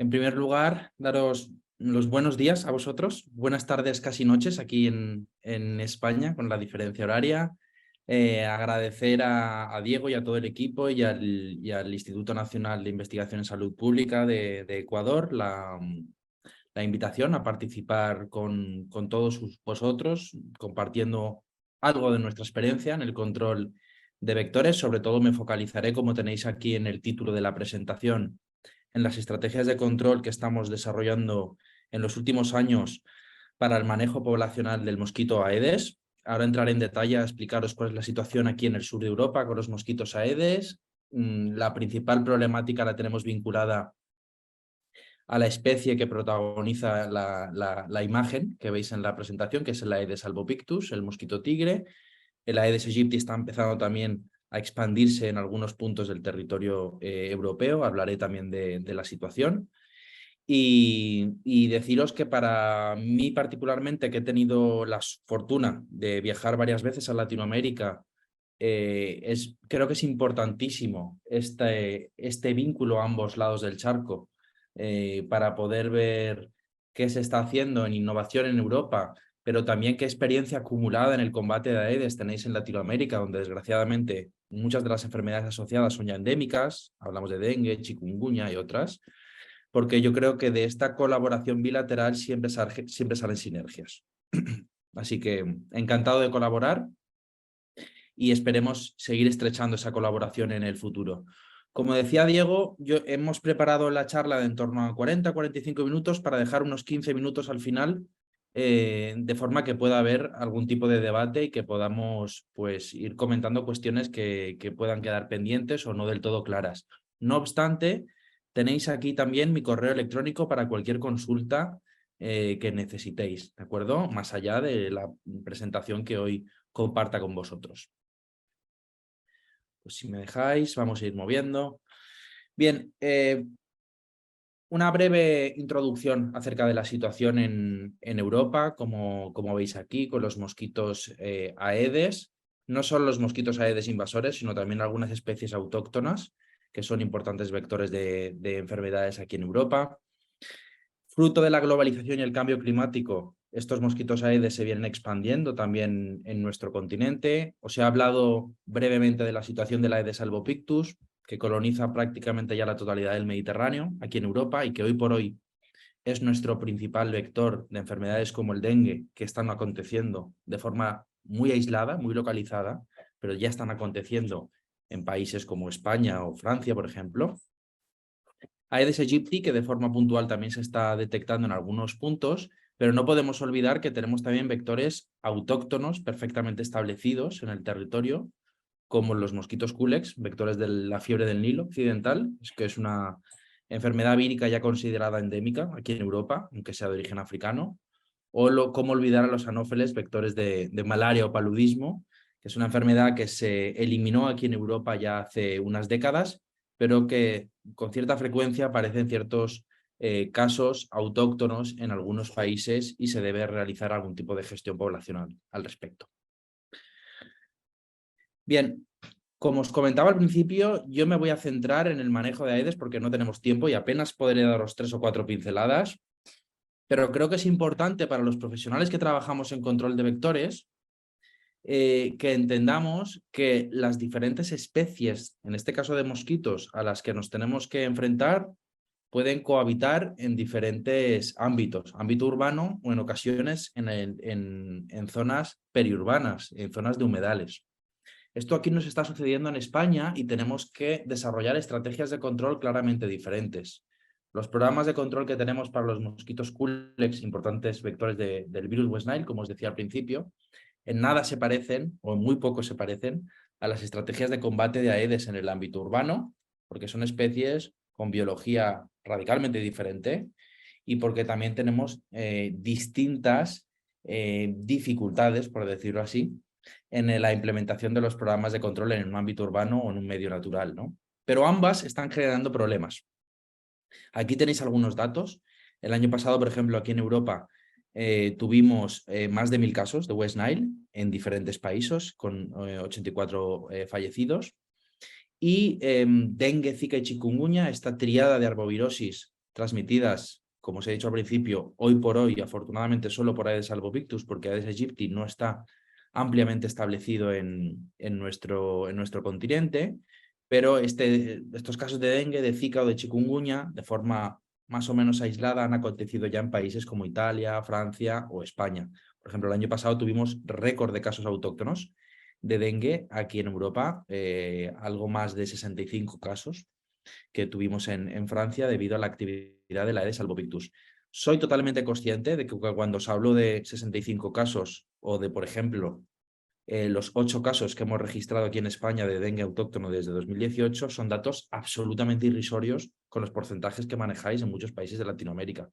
En primer lugar, daros los buenos días a vosotros, buenas tardes, casi noches aquí en España, con la diferencia horaria. Agradecer a Diego y a todo el equipo y al Instituto Nacional de Investigación en Salud Pública de Ecuador la invitación a participar con todos vosotros, compartiendo algo de nuestra experiencia en el control de vectores. Sobre todo me focalizaré, como tenéis aquí en el título de la presentación, en las estrategias de control que estamos desarrollando en los últimos años para el manejo poblacional del mosquito Aedes. Ahora entraré en detalle a explicaros cuál es la situación aquí en el sur de Europa con los mosquitos Aedes. La principal problemática la tenemos vinculada a la especie que protagoniza la imagen que veis en la presentación, que es el Aedes albopictus, el mosquito tigre. El Aedes aegypti está empezando también a expandirse en algunos puntos del territorio europeo. Hablaré también de la situación. Y deciros que para mí particularmente, que he tenido la fortuna de viajar varias veces a Latinoamérica, creo que es importantísimo este vínculo a ambos lados del charco para poder ver qué se está haciendo en innovación en Europa, pero también qué experiencia acumulada en el combate de Aedes tenéis en Latinoamérica, donde desgraciadamente muchas de las enfermedades asociadas son ya endémicas. Hablamos de dengue, chikungunya y otras, porque yo creo que de esta colaboración bilateral siempre salen sinergias. Así que encantado de colaborar y esperemos seguir estrechando esa colaboración en el futuro. Como decía Diego, hemos preparado la charla de en torno a 40-45 minutos para dejar unos 15 minutos al final, de forma que pueda haber algún tipo de debate y que podamos, pues, ir comentando cuestiones que puedan quedar pendientes o no del todo claras. No obstante, tenéis aquí también mi correo electrónico para cualquier consulta que necesitéis, ¿de acuerdo? Más allá de la presentación que hoy comparta con vosotros. Pues si me dejáis, vamos a ir moviendo. Bien, una breve introducción acerca de la situación en Europa, como veis aquí, con los mosquitos Aedes. No solo los mosquitos Aedes invasores, sino también algunas especies autóctonas, que son importantes vectores de enfermedades aquí en Europa. Fruto de la globalización y el cambio climático, estos mosquitos Aedes se vienen expandiendo también en nuestro continente. Os he hablado brevemente de la situación del Aedes albopictus, que coloniza prácticamente ya la totalidad del Mediterráneo, aquí en Europa, y que hoy por hoy es nuestro principal vector de enfermedades como el dengue, que están aconteciendo de forma muy aislada, muy localizada, pero ya están aconteciendo en países como España o Francia, por ejemplo. Aedes aegypti, que de forma puntual también se está detectando en algunos puntos, pero no podemos olvidar que tenemos también vectores autóctonos perfectamente establecidos en el territorio, como los mosquitos culex, vectores de la fiebre del Nilo occidental, que es una enfermedad vírica ya considerada endémica aquí en Europa, aunque sea de origen africano, o cómo olvidar a los anófeles, vectores de malaria o paludismo, que es una enfermedad que se eliminó aquí en Europa ya hace unas décadas, pero que con cierta frecuencia aparecen ciertos casos autóctonos en algunos países y se debe realizar algún tipo de gestión poblacional al respecto. Bien, como os comentaba al principio, yo me voy a centrar en el manejo de Aedes porque no tenemos tiempo y apenas podré daros 3 o 4 pinceladas, pero creo que es importante para los profesionales que trabajamos en control de vectores que entendamos que las diferentes especies, en este caso de mosquitos, a las que nos tenemos que enfrentar, pueden cohabitar en diferentes ámbitos, ámbito urbano o en ocasiones en zonas periurbanas, en zonas de humedales. Esto aquí nos está sucediendo en España y tenemos que desarrollar estrategias de control claramente diferentes. Los programas de control que tenemos para los mosquitos Culex, importantes vectores del virus West Nile, como os decía al principio, en nada se parecen, o en muy poco se parecen, a las estrategias de combate de Aedes en el ámbito urbano, porque son especies con biología radicalmente diferente y porque también tenemos distintas dificultades, por decirlo así, en la implementación de los programas de control en un ámbito urbano o en un medio natural, ¿no? Pero ambas están generando problemas. Aquí tenéis algunos datos. El año pasado, por ejemplo, aquí en Europa tuvimos más de 1000 casos de West Nile en diferentes países, con 84 fallecidos. Y dengue, zika y chikungunya, esta triada de arbovirosis transmitidas, como os he dicho al principio, hoy por hoy, afortunadamente solo por Aedes albopictus, porque Aedes aegypti no está ampliamente establecido en nuestro continente, pero estos casos de dengue, de Zika o de chikungunya, de forma más o menos aislada, han acontecido ya en países como Italia, Francia o España. Por ejemplo, el año pasado tuvimos récord de casos autóctonos de dengue aquí en Europa, algo más de 65 casos que tuvimos en Francia debido a la actividad de la Aedes albopictus. Soy totalmente consciente de que cuando os hablo de 65 casos o de, por ejemplo, los 8 casos que hemos registrado aquí en España de dengue autóctono desde 2018 son datos absolutamente irrisorios con los porcentajes que manejáis en muchos países de Latinoamérica.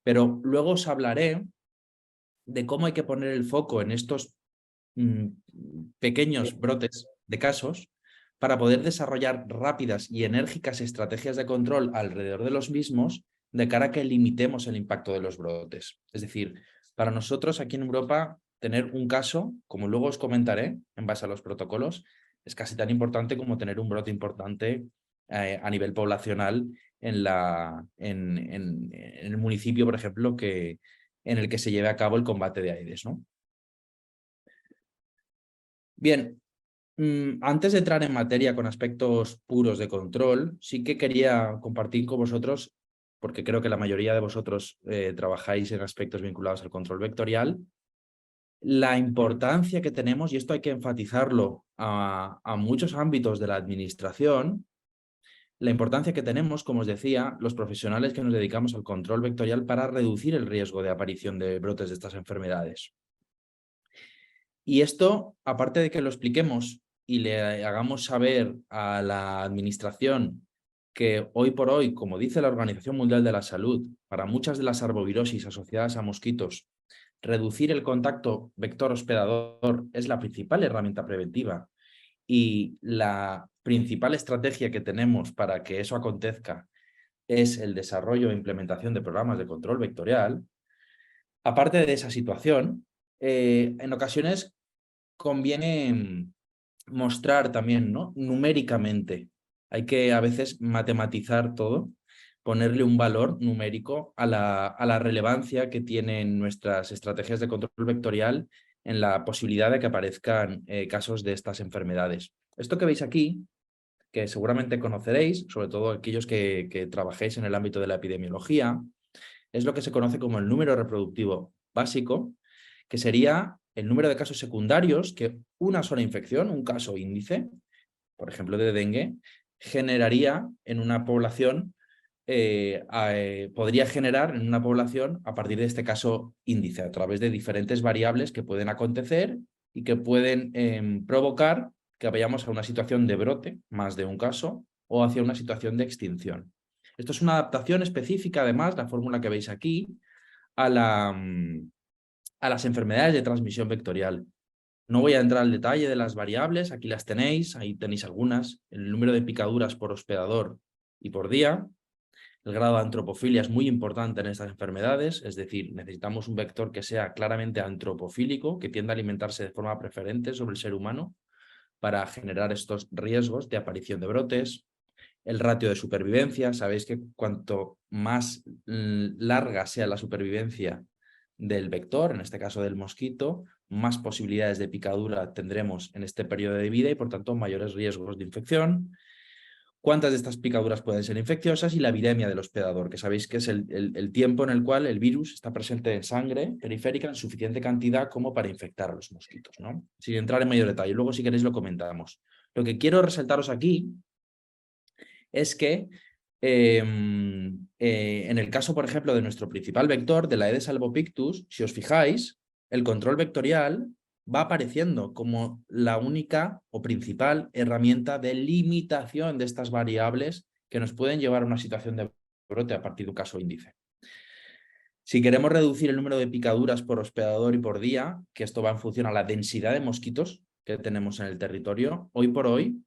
Pero luego os hablaré de cómo hay que poner el foco en estos pequeños brotes de casos para poder desarrollar rápidas y enérgicas estrategias de control alrededor de los mismos de cara a que limitemos el impacto de los brotes. Es decir, para nosotros aquí en Europa, tener un caso, como luego os comentaré en base a los protocolos, es casi tan importante como tener un brote importante a nivel poblacional en el municipio, por ejemplo, en el que se lleve a cabo el combate de Aedes, ¿no? Bien, antes de entrar en materia con aspectos puros de control, sí que quería compartir con vosotros, porque creo que la mayoría de vosotros trabajáis en aspectos vinculados al control vectorial, la importancia que tenemos, y esto hay que enfatizarlo a muchos ámbitos de la administración, la importancia que tenemos, como os decía, los profesionales que nos dedicamos al control vectorial para reducir el riesgo de aparición de brotes de estas enfermedades. Y esto, aparte de que lo expliquemos y le hagamos saber a la administración que hoy por hoy, como dice la Organización Mundial de la Salud, para muchas de las arbovirosis asociadas a mosquitos, reducir el contacto vector-hospedador es la principal herramienta preventiva y la principal estrategia que tenemos para que eso acontezca es el desarrollo e implementación de programas de control vectorial. Aparte de esa situación, en ocasiones conviene mostrar también, ¿no? Numéricamente. Hay que a veces matematizar todo, ponerle un valor numérico a la relevancia que tienen nuestras estrategias de control vectorial en la posibilidad de que aparezcan casos de estas enfermedades. Esto que veis aquí, que seguramente conoceréis, sobre todo aquellos que trabajéis en el ámbito de la epidemiología, es lo que se conoce como el número reproductivo básico, que sería el número de casos secundarios que una sola infección, un caso índice, por ejemplo de dengue, generaría en una población, podría generar en una población a partir de este caso índice, a través de diferentes variables que pueden acontecer y que pueden provocar que vayamos a una situación de brote, más de un caso, o hacia una situación de extinción. Esto es una adaptación específica, además, la fórmula que veis aquí, a las enfermedades de transmisión vectorial. No voy a entrar al detalle de las variables, aquí las tenéis, ahí tenéis algunas, el número de picaduras por hospedador y por día. El grado de antropofilia es muy importante en estas enfermedades, es decir, necesitamos un vector que sea claramente antropofílico, que tienda a alimentarse de forma preferente sobre el ser humano para generar estos riesgos de aparición de brotes. El ratio de supervivencia, sabéis que cuanto más larga sea la supervivencia del vector, en este caso del mosquito, más posibilidades de picadura tendremos en este periodo de vida y por tanto mayores riesgos de infección. Cuántas de estas picaduras pueden ser infecciosas y la viremia del hospedador, que sabéis que es el tiempo en el cual el virus está presente en sangre periférica en suficiente cantidad como para infectar a los mosquitos, ¿no? Sin entrar en mayor detalle, luego si queréis lo comentamos. Lo que quiero resaltaros aquí es que en el caso, por ejemplo, de nuestro principal vector, de la Aedes albopictus, si os fijáis, el control vectorial va apareciendo como la única o principal herramienta de limitación de estas variables que nos pueden llevar a una situación de brote a partir de un caso índice. Si queremos reducir el número de picaduras por hospedador y por día, que esto va en función a la densidad de mosquitos que tenemos en el territorio, hoy por hoy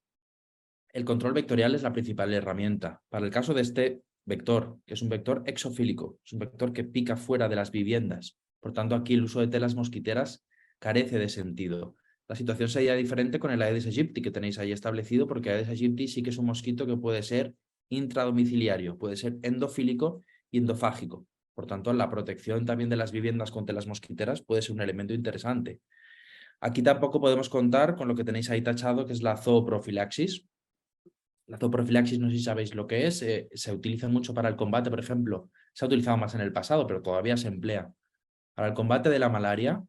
el control vectorial es la principal herramienta. Para el caso de este vector, que es un vector exofílico, es un vector que pica fuera de las viviendas. Por tanto, aquí el uso de telas mosquiteras carece de sentido. La situación sería diferente con el Aedes aegypti que tenéis ahí establecido, porque Aedes aegypti sí que es un mosquito que puede ser intradomiciliario, puede ser endofílico y endofágico. Por tanto, la protección también de las viviendas contra las mosquiteras puede ser un elemento interesante. Aquí tampoco podemos contar con lo que tenéis ahí tachado, que es la zooprofilaxis. La zooprofilaxis, no sé si sabéis lo que es, se utiliza mucho para el combate, por ejemplo, se ha utilizado más en el pasado, pero todavía se emplea para el combate de la malaria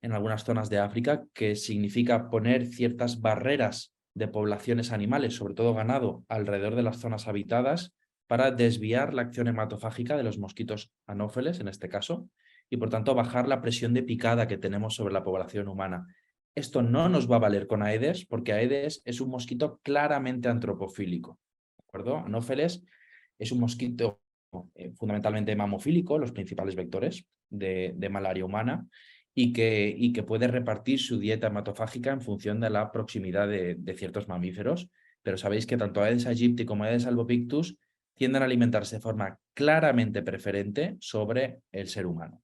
en algunas zonas de África, que significa poner ciertas barreras de poblaciones animales, sobre todo ganado, alrededor de las zonas habitadas para desviar la acción hematofágica de los mosquitos anófeles, en este caso, y por tanto bajar la presión de picada que tenemos sobre la población humana. Esto no nos va a valer con Aedes, porque Aedes es un mosquito claramente antropofílico, ¿de acuerdo? Anófeles es un mosquito fundamentalmente mamofílico, los principales vectores de malaria humana, y que puede repartir su dieta hematofágica en función de la proximidad de ciertos mamíferos. Pero sabéis que tanto Aedes aegypti como Aedes albopictus tienden a alimentarse de forma claramente preferente sobre el ser humano.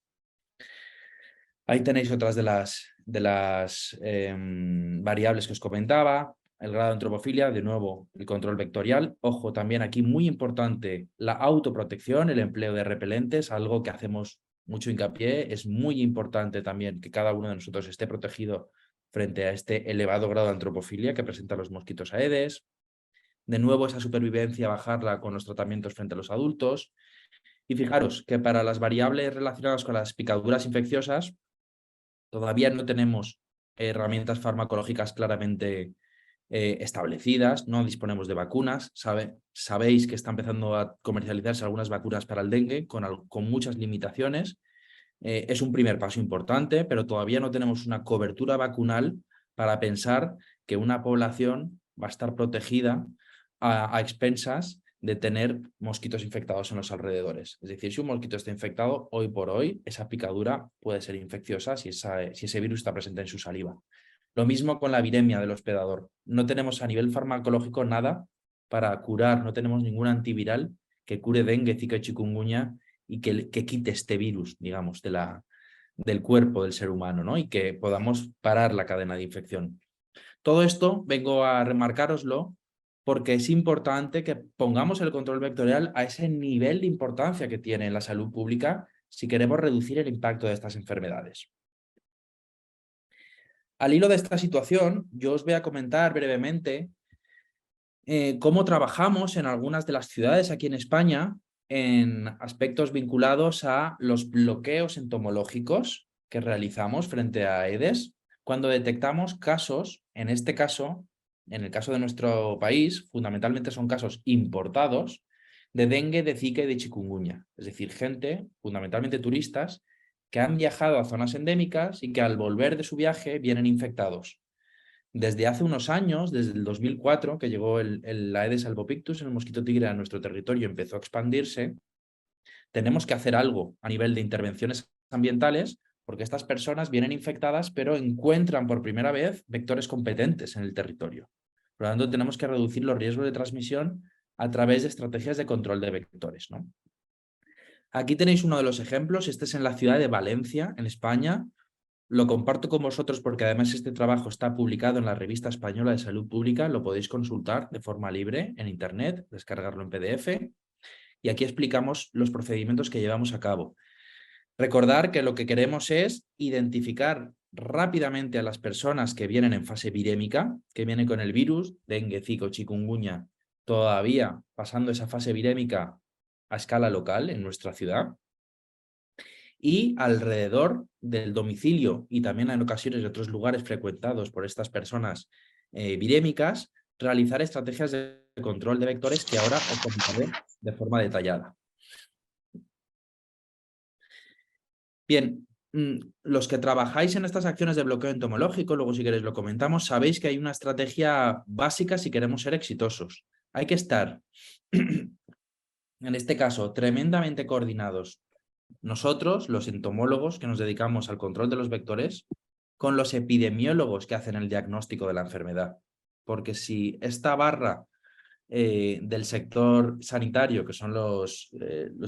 Ahí tenéis otras de las variables que os comentaba. El grado de antropofilia, de nuevo, el control vectorial. Ojo, también aquí muy importante la autoprotección, el empleo de repelentes, algo que hacemos mucho hincapié. Es muy importante también que cada uno de nosotros esté protegido frente a este elevado grado de antropofilia que presentan los mosquitos Aedes. De nuevo, esa supervivencia, bajarla con los tratamientos frente a los adultos. Y fijaros que para las variables relacionadas con las picaduras infecciosas, todavía no tenemos herramientas farmacológicas claramente establecidas, no disponemos de vacunas. Sabéis que está empezando a comercializarse algunas vacunas para el dengue con muchas limitaciones. Es un primer paso importante, pero todavía no tenemos una cobertura vacunal para pensar que una población va a estar protegida a expensas de tener mosquitos infectados en los alrededores. Es decir, si un mosquito está infectado, hoy por hoy, esa picadura puede ser infecciosa si ese virus está presente en su saliva. Lo mismo con la viremia del hospedador. No tenemos a nivel farmacológico nada para curar, no tenemos ningún antiviral que cure dengue, zika y chikungunya y que quite este virus, digamos, del cuerpo del ser humano, ¿no? Y que podamos parar la cadena de infección. Todo esto vengo a remarcároslo porque es importante que pongamos el control vectorial a ese nivel de importancia que tiene en la salud pública si queremos reducir el impacto de estas enfermedades. Al hilo de esta situación, yo os voy a comentar brevemente cómo trabajamos en algunas de las ciudades aquí en España en aspectos vinculados a los bloqueos entomológicos que realizamos frente a Aedes cuando detectamos casos, en este caso, en el caso de nuestro país, fundamentalmente son casos importados de dengue, de zika y de chikungunya. Es decir, gente, fundamentalmente turistas, que han viajado a zonas endémicas y que al volver de su viaje vienen infectados. Desde hace unos años, desde el 2004, que llegó el Aedes albopictus, el mosquito tigre, a nuestro territorio y empezó a expandirse, tenemos que hacer algo a nivel de intervenciones ambientales porque estas personas vienen infectadas pero encuentran por primera vez vectores competentes en el territorio. Por lo tanto, tenemos que reducir los riesgos de transmisión a través de estrategias de control de vectores, ¿no? Aquí tenéis uno de los ejemplos. Este es en la ciudad de Valencia, en España. Lo comparto con vosotros porque además este trabajo está publicado en la Revista Española de Salud Pública. Lo podéis consultar de forma libre en Internet, descargarlo en PDF. Y aquí explicamos los procedimientos que llevamos a cabo. Recordar que lo que queremos es identificar rápidamente a las personas que vienen en fase virémica, que vienen con el virus, dengue, zika, chikungunya, todavía pasando esa fase virémica a escala local en nuestra ciudad. Y alrededor del domicilio y también en ocasiones de otros lugares frecuentados por estas personas virémicas, realizar estrategias de control de vectores que ahora os comentaré de forma detallada. Bien, los que trabajáis en estas acciones de bloqueo entomológico, luego si queréis lo comentamos, sabéis que hay una estrategia básica si queremos ser exitosos. Hay que estar, en este caso, tremendamente coordinados. Nosotros, los entomólogos que nos dedicamos al control de los vectores, con los epidemiólogos que hacen el diagnóstico de la enfermedad. Porque si esta barra del sector sanitario, que son los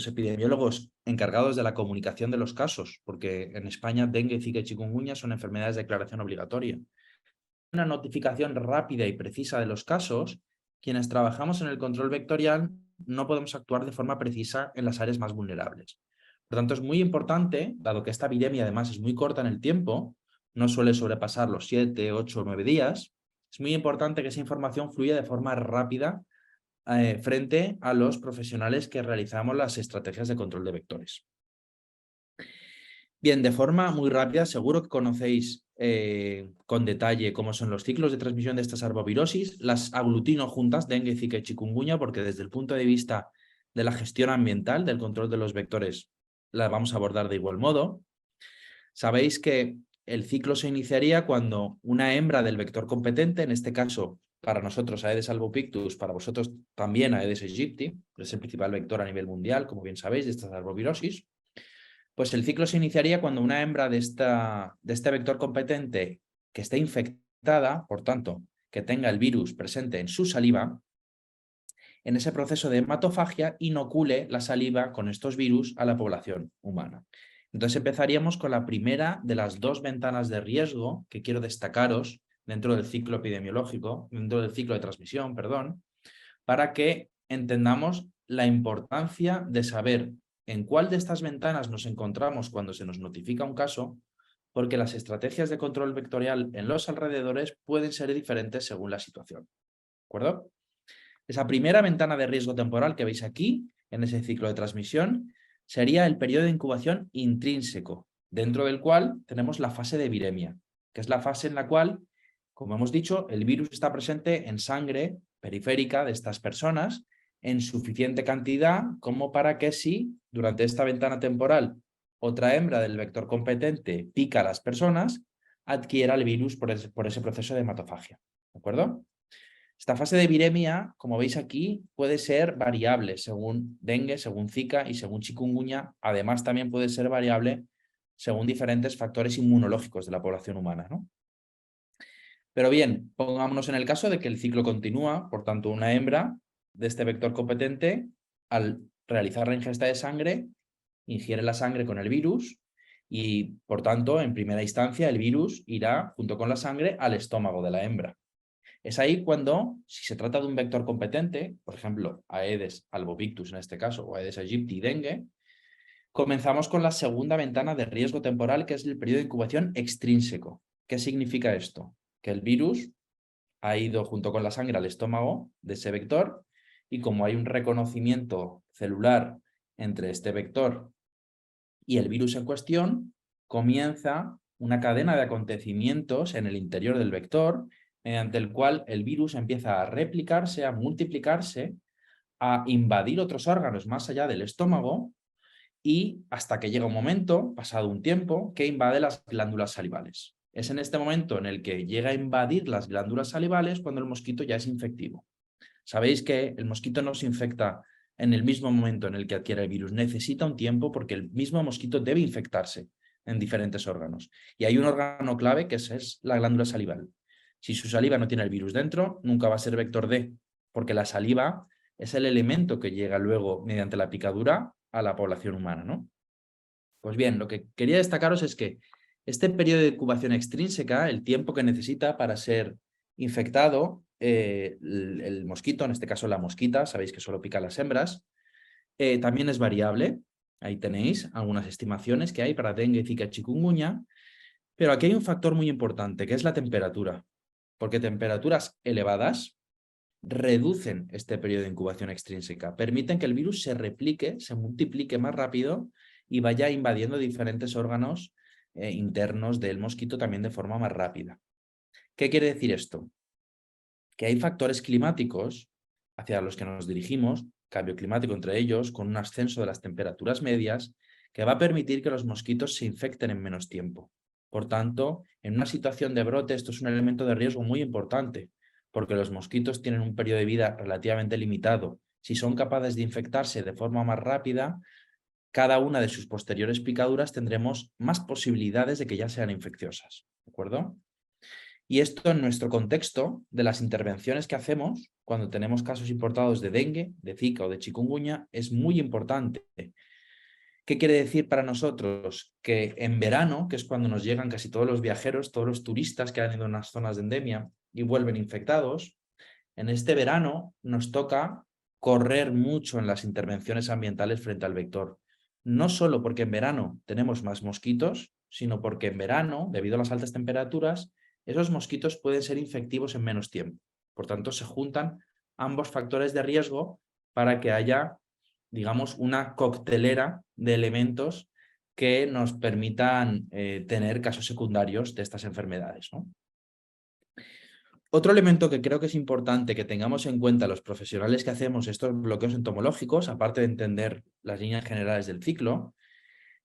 epidemiólogos encargados de la comunicación de los casos, porque en España dengue, zika y chikungunya son enfermedades de declaración obligatoria. Una notificación rápida y precisa de los casos, quienes trabajamos en el control vectorial no podemos actuar de forma precisa en las áreas más vulnerables. Por tanto, es muy importante, dado que esta epidemia además es muy corta en el tiempo, no suele sobrepasar los 7, 8 o 9 días, es muy importante que esa información fluya de forma rápida frente a los profesionales que realizamos las estrategias de control de vectores. Bien, de forma muy rápida, seguro que conocéis con detalle cómo son los ciclos de transmisión de estas arbovirosis. Las aglutino juntas, dengue, zika y chikungunya, porque desde el punto de vista de la gestión ambiental, del control de los vectores, las vamos a abordar de igual modo. Sabéis que el ciclo se iniciaría cuando una hembra del vector competente, en este caso para nosotros Aedes albopictus, para vosotros también Aedes aegypti, que es el principal vector a nivel mundial, como bien sabéis, de estas arbovirosis, pues el ciclo se iniciaría cuando una hembra de este vector competente que esté infectada, por tanto, que tenga el virus presente en su saliva, en ese proceso de hematofagia inocule la saliva con estos virus a la población humana. Entonces empezaríamos con la primera de las dos ventanas de riesgo que quiero destacaros dentro del ciclo epidemiológico, dentro del ciclo de transmisión, perdón, para que entendamos la importancia de saber en cuál de estas ventanas nos encontramos cuando se nos notifica un caso, porque las estrategias de control vectorial en los alrededores pueden ser diferentes según la situación. ¿De acuerdo? Esa primera ventana de riesgo temporal que veis aquí, en ese ciclo de transmisión, sería el periodo de incubación intrínseco, dentro del cual tenemos la fase de viremia, que es la fase en la cual, como hemos dicho, el virus está presente en sangre periférica de estas personas en suficiente cantidad como para que si durante esta ventana temporal otra hembra del vector competente pica a las personas, adquiera el virus por ese proceso de hematofagia. ¿De acuerdo? Esta fase de viremia, como veis aquí, puede ser variable según dengue, según zika y según chikungunya. Además, también puede ser variable según diferentes factores inmunológicos de la población humana, ¿no? Pero bien, pongámonos en el caso de que el ciclo continúa, por tanto, una hembra de este vector competente, al realizar la ingesta de sangre, ingiere la sangre con el virus y, por tanto, en primera instancia, el virus irá, junto con la sangre, al estómago de la hembra. Es ahí cuando, si se trata de un vector competente, por ejemplo, Aedes albopictus en este caso, o Aedes aegypti y dengue, comenzamos con la segunda ventana de riesgo temporal, que es el periodo de incubación extrínseco. ¿Qué significa esto? Que el virus ha ido junto con la sangre al estómago de ese vector y como hay un reconocimiento celular entre este vector y el virus en cuestión, comienza una cadena de acontecimientos en el interior del vector mediante el cual el virus empieza a replicarse, a multiplicarse, a invadir otros órganos más allá del estómago y hasta que llega un momento, pasado un tiempo, que invade las glándulas salivales. Es en este momento en el que llega a invadir las glándulas salivales cuando el mosquito ya es infectivo. Sabéis que el mosquito no se infecta en el mismo momento en el que adquiere el virus. Necesita un tiempo porque el mismo mosquito debe infectarse en diferentes órganos. Y hay un órgano clave que es la glándula salival. Si su saliva no tiene el virus dentro, nunca va a ser vector D, porque la saliva es el elemento que llega luego mediante la picadura a la población humana, ¿no? Pues bien, lo que quería destacaros es que este periodo de incubación extrínseca, el tiempo que necesita para ser infectado, el mosquito, en este caso la mosquita, sabéis que solo pica a las hembras, también es variable. Ahí tenéis algunas estimaciones que hay para dengue, zika, chikungunya, pero aquí hay un factor muy importante, que es la temperatura, porque temperaturas elevadas reducen este periodo de incubación extrínseca, permiten que el virus se replique, se multiplique más rápido y vaya invadiendo diferentes órganos internos del mosquito también de forma más rápida. ¿Qué quiere decir esto? Que hay factores climáticos hacia los que nos dirigimos, cambio climático entre ellos, con un ascenso de las temperaturas medias, que va a permitir que los mosquitos se infecten en menos tiempo. Por tanto, en una situación de brote, esto es un elemento de riesgo muy importante, porque los mosquitos tienen un periodo de vida relativamente limitado. Si son capaces de infectarse de forma más rápida, cada una de sus posteriores picaduras tendremos más posibilidades de que ya sean infecciosas. ¿De acuerdo? Y esto en nuestro contexto de las intervenciones que hacemos cuando tenemos casos importados de dengue, de zika o de chikungunya es muy importante. ¿Qué quiere decir para nosotros? Que en verano, que es cuando nos llegan casi todos los viajeros, todos los turistas que han ido a unas zonas de endemia y vuelven infectados, en este verano nos toca correr mucho en las intervenciones ambientales frente al vector. No solo porque en verano tenemos más mosquitos, sino porque en verano, debido a las altas temperaturas, esos mosquitos pueden ser infectivos en menos tiempo. Por tanto, se juntan ambos factores de riesgo para que haya, digamos, una coctelera de elementos que nos permitan tener casos secundarios de estas enfermedades, ¿no? Otro elemento que creo que es importante que tengamos en cuenta los profesionales que hacemos estos bloqueos entomológicos, aparte de entender las líneas generales del ciclo,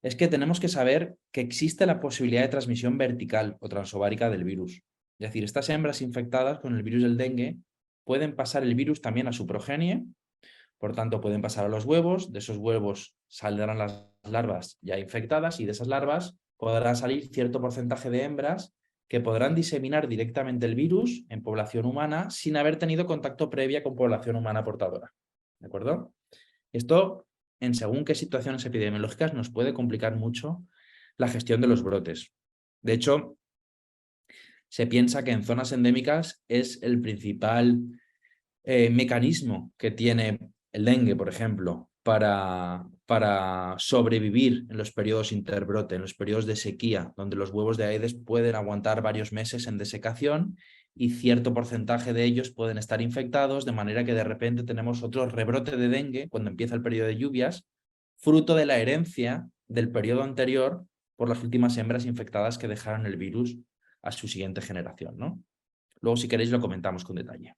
es que tenemos que saber que existe la posibilidad de transmisión vertical o transovárica del virus. Es decir, estas hembras infectadas con el virus del dengue pueden pasar el virus también a su progenie, por tanto pueden pasar a los huevos, de esos huevos saldrán las larvas ya infectadas y de esas larvas podrá salir cierto porcentaje de hembras que podrán diseminar directamente el virus en población humana sin haber tenido contacto previa con población humana portadora. ¿De acuerdo? Esto, en según qué situaciones epidemiológicas, nos puede complicar mucho la gestión de los brotes. De hecho, se piensa que en zonas endémicas es el principal mecanismo que tiene el dengue, por ejemplo, para sobrevivir en los periodos interbrote, en los periodos de sequía, donde los huevos de Aedes pueden aguantar varios meses en desecación y cierto porcentaje de ellos pueden estar infectados, de manera que de repente tenemos otro rebrote de dengue cuando empieza el periodo de lluvias, fruto de la herencia del periodo anterior por las últimas hembras infectadas que dejaron el virus a su siguiente generación, ¿no? Luego, si queréis, lo comentamos con detalle.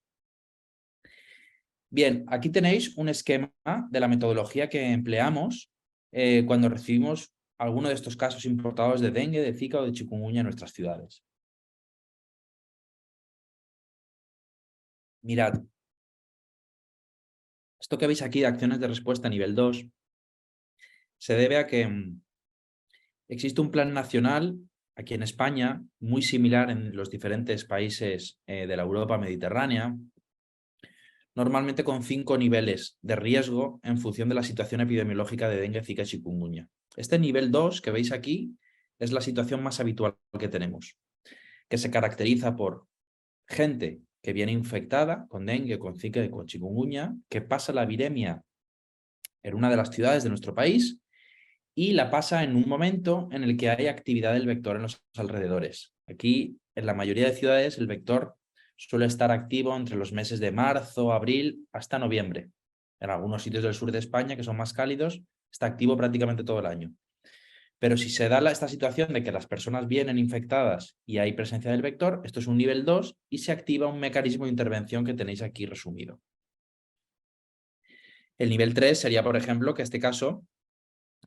Bien, aquí tenéis un esquema de la metodología que empleamos cuando recibimos alguno de estos casos importados de dengue, de zika o de chikungunya en nuestras ciudades. Mirad, esto que veis aquí de acciones de respuesta a nivel 2 se debe a que existe un plan nacional aquí en España, muy similar en los diferentes países de la Europa mediterránea, normalmente con 5 niveles de riesgo en función de la situación epidemiológica de dengue, zika y chikungunya. Este nivel 2 que veis aquí es la situación más habitual que tenemos, que se caracteriza por gente que viene infectada con dengue, con zika y con chikungunya, que pasa la viremia en una de las ciudades de nuestro país y la pasa en un momento en el que hay actividad del vector en los alrededores. Aquí, en la mayoría de ciudades, el vector suele estar activo entre los meses de marzo, abril, hasta noviembre. En algunos sitios del sur de España, que son más cálidos, está activo prácticamente todo el año. Pero si se da esta situación de que las personas vienen infectadas y hay presencia del vector, esto es un nivel 2 y se activa un mecanismo de intervención que tenéis aquí resumido. El nivel 3 sería, por ejemplo, que este caso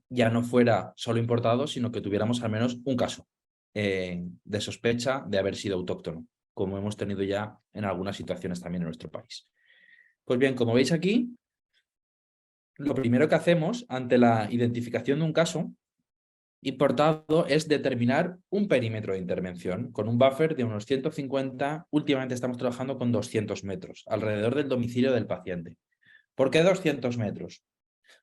ya no fuera solo importado, sino que tuviéramos al menos un caso de sospecha de haber sido autóctono, como hemos tenido ya en algunas situaciones también en nuestro país. Pues bien, como veis aquí, lo primero que hacemos ante la identificación de un caso importado es determinar un perímetro de intervención con un buffer de unos 150, últimamente estamos trabajando con 200 metros, alrededor del domicilio del paciente. ¿Por qué 200 metros?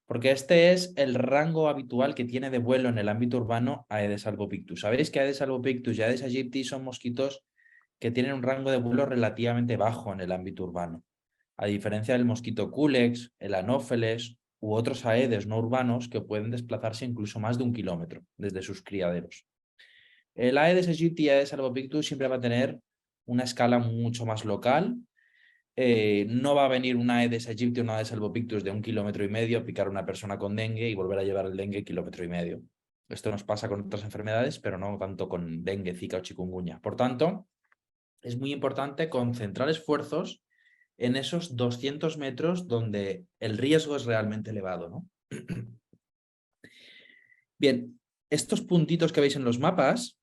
Porque este es el rango habitual que tiene de vuelo en el ámbito urbano Aedes albopictus. Sabéis que Aedes albopictus y Aedes aegypti son mosquitos que tienen un rango de vuelo relativamente bajo en el ámbito urbano. A diferencia del mosquito Culex, el Anófeles u otros Aedes no urbanos que pueden desplazarse incluso más de 1 kilómetro desde sus criaderos. El Aedes aegypti y Aedes albopictus siempre va a tener una escala mucho más local. No va a venir una Aedes aegypti o una Aedes albopictus de 1,5 kilómetros a picar a una persona con dengue y volver a llevar el dengue 1,5 kilómetros. Esto nos pasa con otras enfermedades, pero no tanto con dengue, zika o chikungunya. Por tanto, es muy importante concentrar esfuerzos en esos 200 metros donde el riesgo es realmente elevado, ¿no? Bien, estos puntitos que veis en los mapas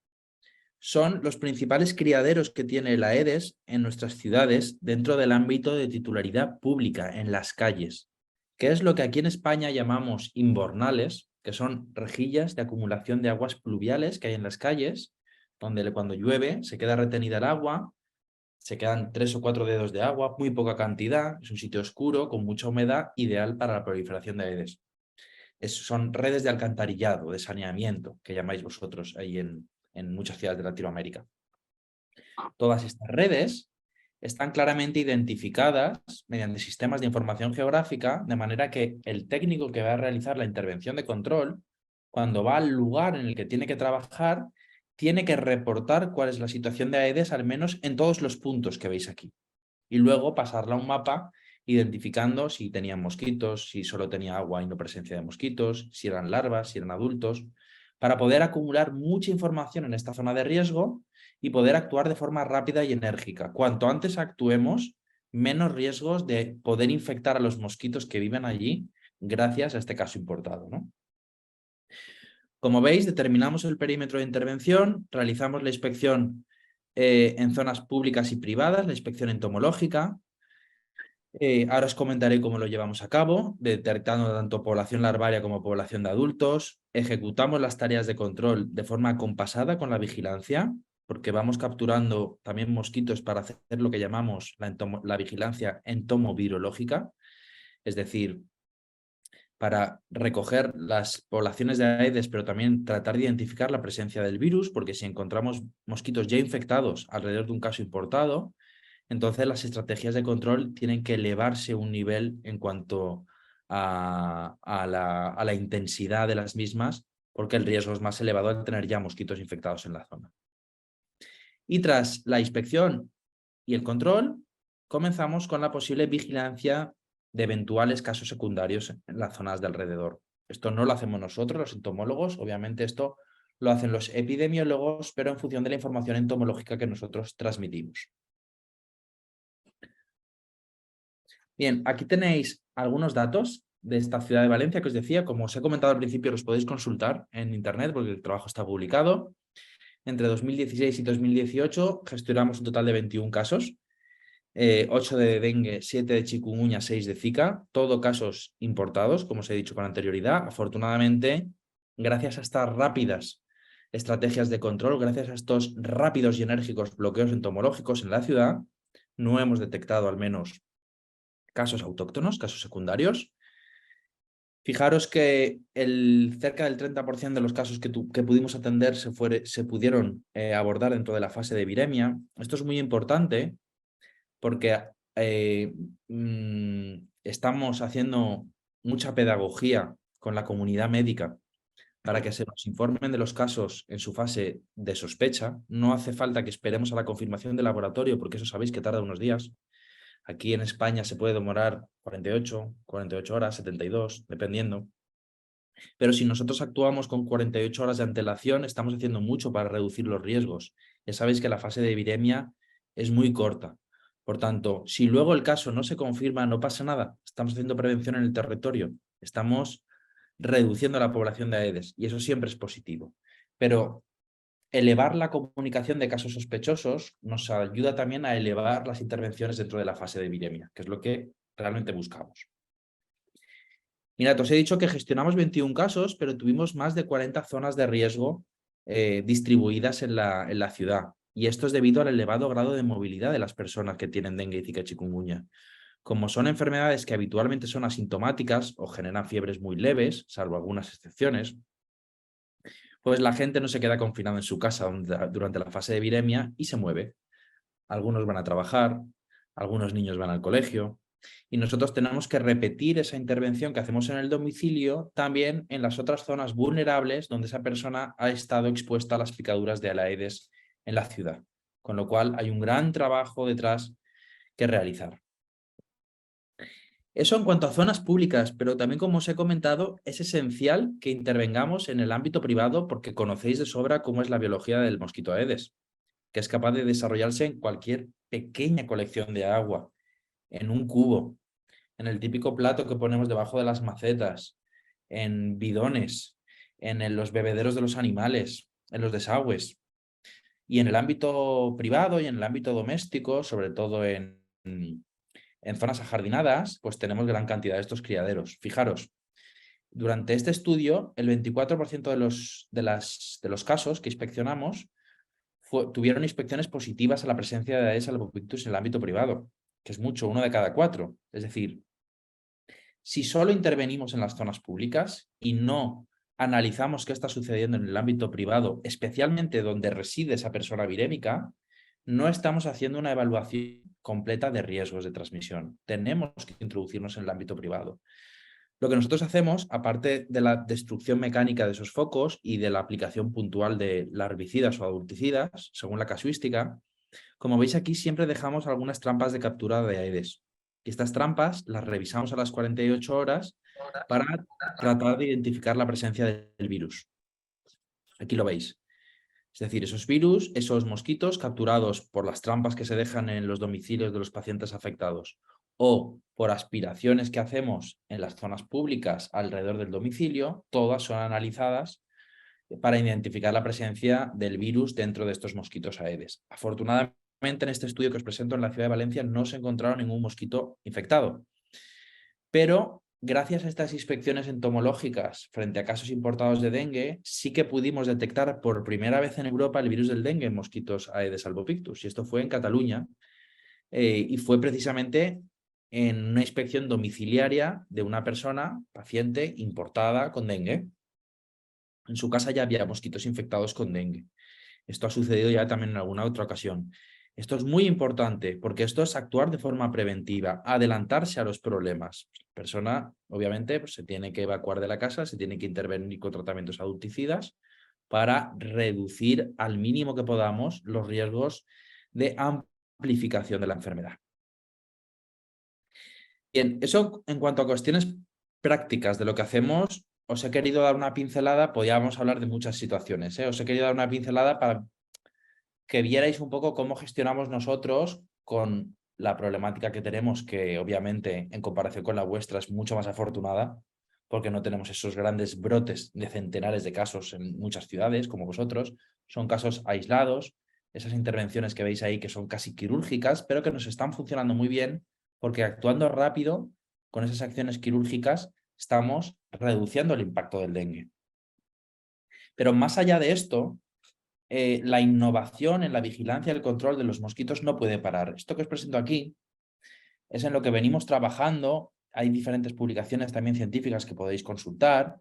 son los principales criaderos que tiene la Aedes en nuestras ciudades dentro del ámbito de titularidad pública, en las calles, que es lo que aquí en España llamamos invernales, que son rejillas de acumulación de aguas pluviales que hay en las calles, donde cuando llueve se queda retenida el agua, se quedan 3 o 4 dedos de agua, muy poca cantidad, es un sitio oscuro, con mucha humedad, ideal para la proliferación de Aedes. Son redes de alcantarillado, de saneamiento, que llamáis vosotros ahí en muchas ciudades de Latinoamérica. Todas estas redes están claramente identificadas mediante sistemas de información geográfica, de manera que el técnico que va a realizar la intervención de control, cuando va al lugar en el que tiene que trabajar, tiene que reportar cuál es la situación de Aedes, al menos en todos los puntos que veis aquí. Y luego pasarla a un mapa identificando si tenían mosquitos, si solo tenía agua y no presencia de mosquitos, si eran larvas, si eran adultos, para poder acumular mucha información en esta zona de riesgo y poder actuar de forma rápida y enérgica. Cuanto antes actuemos, menos riesgos de poder infectar a los mosquitos que viven allí gracias a este caso importado, ¿no? Como veis, determinamos el perímetro de intervención, realizamos la inspección en zonas públicas y privadas, la inspección entomológica. Ahora os comentaré cómo lo llevamos a cabo, detectando tanto población larvaria como población de adultos. Ejecutamos las tareas de control de forma acompasada con la vigilancia, porque vamos capturando también mosquitos para hacer lo que llamamos la vigilancia entomovirológica, es decir, para recoger las poblaciones de Aedes, pero también tratar de identificar la presencia del virus, porque si encontramos mosquitos ya infectados alrededor de un caso importado, entonces las estrategias de control tienen que elevarse un nivel en cuanto a la intensidad de las mismas, porque el riesgo es más elevado al tener ya mosquitos infectados en la zona. Y tras la inspección y el control, comenzamos con la posible vigilancia de eventuales casos secundarios en las zonas de alrededor. Esto no lo hacemos nosotros, los entomólogos, obviamente esto lo hacen los epidemiólogos, pero en función de la información entomológica que nosotros transmitimos. Bien, aquí tenéis algunos datos de esta ciudad de Valencia que os decía, como os he comentado al principio, los podéis consultar en internet porque el trabajo está publicado. Entre 2016 y 2018 gestionamos un total de 21 casos, 8 de dengue, 7 de chikungunya, 6 de Zika, todo casos importados, como os he dicho con anterioridad. Afortunadamente, gracias a estas rápidas estrategias de control, gracias a estos rápidos y enérgicos bloqueos entomológicos en la ciudad, no hemos detectado al menos casos autóctonos, casos secundarios. Fijaros que cerca del 30% de los casos que pudimos atender se pudieron abordar dentro de la fase de viremia. Esto es muy importante porque estamos haciendo mucha pedagogía con la comunidad médica para que se nos informen de los casos en su fase de sospecha. No hace falta que esperemos a la confirmación del laboratorio, porque eso sabéis que tarda unos días. Aquí en España se puede demorar 48 horas, 72, dependiendo. Pero si nosotros actuamos con 48 horas de antelación, estamos haciendo mucho para reducir los riesgos. Ya sabéis que la fase de epidemia es muy corta. Por tanto, si luego el caso no se confirma, no pasa nada. Estamos haciendo prevención en el territorio. Estamos reduciendo la población de Aedes y eso siempre es positivo. Pero elevar la comunicación de casos sospechosos nos ayuda también a elevar las intervenciones dentro de la fase de epidemia, que es lo que realmente buscamos. Mirad, os he dicho que gestionamos 21 casos, pero tuvimos más de 40 zonas de riesgo distribuidas en la ciudad. Y esto es debido al elevado grado de movilidad de las personas que tienen dengue y zika chikungunya. Como son enfermedades que habitualmente son asintomáticas o generan fiebres muy leves, salvo algunas excepciones, pues la gente no se queda confinada en su casa durante la fase de viremia y se mueve. Algunos van a trabajar, algunos niños van al colegio, y nosotros tenemos que repetir esa intervención que hacemos en el domicilio también en las otras zonas vulnerables donde esa persona ha estado expuesta a las picaduras de Aedes en la ciudad. Con lo cual hay un gran trabajo detrás que realizar. Eso en cuanto a zonas públicas, pero también, como os he comentado, es esencial que intervengamos en el ámbito privado porque conocéis de sobra cómo es la biología del mosquito Aedes, que es capaz de desarrollarse en cualquier pequeña colección de agua, en un cubo, en el típico plato que ponemos debajo de las macetas, en bidones, en los bebederos de los animales, en los desagües. Y en el ámbito privado y en el ámbito doméstico, sobre todo en zonas ajardinadas, pues tenemos gran cantidad de estos criaderos. Fijaros, durante este estudio, el 24% de los casos que inspeccionamos tuvieron inspecciones positivas a la presencia de Aedes albopictus en el ámbito privado, que es mucho, 1 de cada 4. Es decir, si solo intervenimos en las zonas públicas y no analizamos qué está sucediendo en el ámbito privado, especialmente donde reside esa persona virémica, no estamos haciendo una evaluación completa de riesgos de transmisión. Tenemos que introducirnos en el ámbito privado. Lo que nosotros hacemos, aparte de la destrucción mecánica de esos focos y de la aplicación puntual de larvicidas o adulticidas, según la casuística, como veis aquí siempre dejamos algunas trampas de captura de Aedes. Y estas trampas las revisamos a las 48 horas para tratar de identificar la presencia del virus. Aquí lo veis. Es decir, esos virus, esos mosquitos capturados por las trampas que se dejan en los domicilios de los pacientes afectados o por aspiraciones que hacemos en las zonas públicas alrededor del domicilio, todas son analizadas para identificar la presencia del virus dentro de estos mosquitos Aedes. Afortunadamente, en este estudio que os presento en la ciudad de Valencia no se encontraron ningún mosquito infectado, pero gracias a estas inspecciones entomológicas frente a casos importados de dengue, sí que pudimos detectar por primera vez en Europa el virus del dengue en mosquitos Aedes albopictus, y esto fue en Cataluña, y fue precisamente en una inspección domiciliaria de una persona, paciente, importada con dengue. En su casa ya había mosquitos infectados con dengue. Esto ha sucedido ya también en alguna otra ocasión. Esto es muy importante porque esto es actuar de forma preventiva, adelantarse a los problemas. La persona, obviamente, pues, se tiene que evacuar de la casa, se tiene que intervenir con tratamientos adulticidas para reducir al mínimo que podamos los riesgos de amplificación de la enfermedad. Bien, eso en cuanto a cuestiones prácticas de lo que hacemos, os he querido dar una pincelada, podríamos hablar de muchas situaciones, os he querido dar una pincelada para que vierais un poco cómo gestionamos nosotros con la problemática que tenemos, que obviamente en comparación con la vuestra es mucho más afortunada, porque no tenemos esos grandes brotes de centenares de casos en muchas ciudades como vosotros, son casos aislados, esas intervenciones que veis ahí que son casi quirúrgicas, pero que nos están funcionando muy bien, porque actuando rápido con esas acciones quirúrgicas estamos reduciendo el impacto del dengue. Pero más allá de esto, la innovación en la vigilancia y el control de los mosquitos no puede parar. Esto que os presento aquí es en lo que venimos trabajando. Hay diferentes publicaciones también científicas que podéis consultar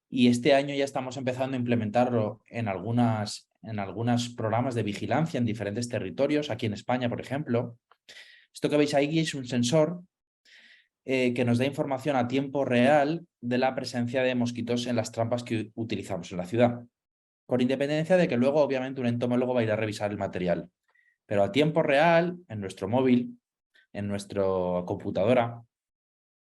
y este año ya estamos empezando a implementarlo en algunos programas de vigilancia en diferentes territorios, aquí en España, por ejemplo. Esto que veis ahí es un sensor que nos da información a tiempo real de la presencia de mosquitos en las trampas que utilizamos en la ciudad. Con independencia de que luego, obviamente, un entomólogo va a ir a revisar el material. Pero a tiempo real, en nuestro móvil, en nuestra computadora,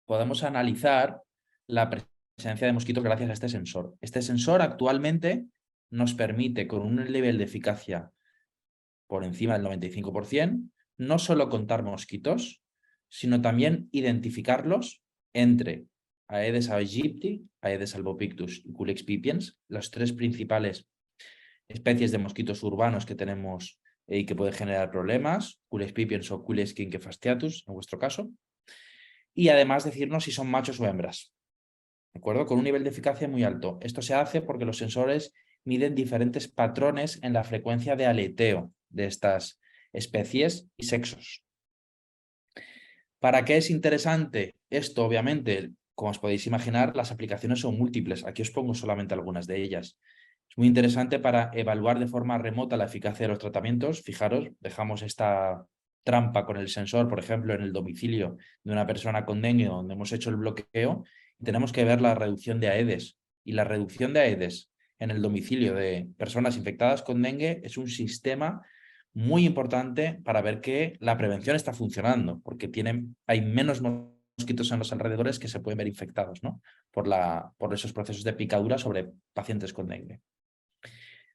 podemos analizar la presencia de mosquitos gracias a este sensor. Este sensor actualmente nos permite, con un nivel de eficacia por encima del 95%, no solo contar mosquitos, sino también identificarlos entre Aedes aegypti, Aedes albopictus y Culex pipiens, los tres principales especies de mosquitos urbanos que tenemos y que pueden generar problemas, Culex pipiens o Culex quinquefasciatus en vuestro caso, y además decirnos si son machos o hembras, ¿de acuerdo? Con un nivel de eficacia muy alto. Esto se hace porque los sensores miden diferentes patrones en la frecuencia de aleteo de estas especies y sexos. ¿Para qué es interesante esto? Obviamente, como os podéis imaginar, las aplicaciones son múltiples. Aquí os pongo solamente algunas de ellas. Es muy interesante para evaluar de forma remota la eficacia de los tratamientos. Fijaros, dejamos esta trampa con el sensor, por ejemplo, en el domicilio de una persona con dengue donde hemos hecho el bloqueo y tenemos que ver la reducción de Aedes. Y la reducción de Aedes en el domicilio de personas infectadas con dengue es un sistema muy importante para ver que la prevención está funcionando, porque hay menos mosquitos en los alrededores que se pueden ver infectados, ¿no? por esos procesos de picadura sobre pacientes con dengue.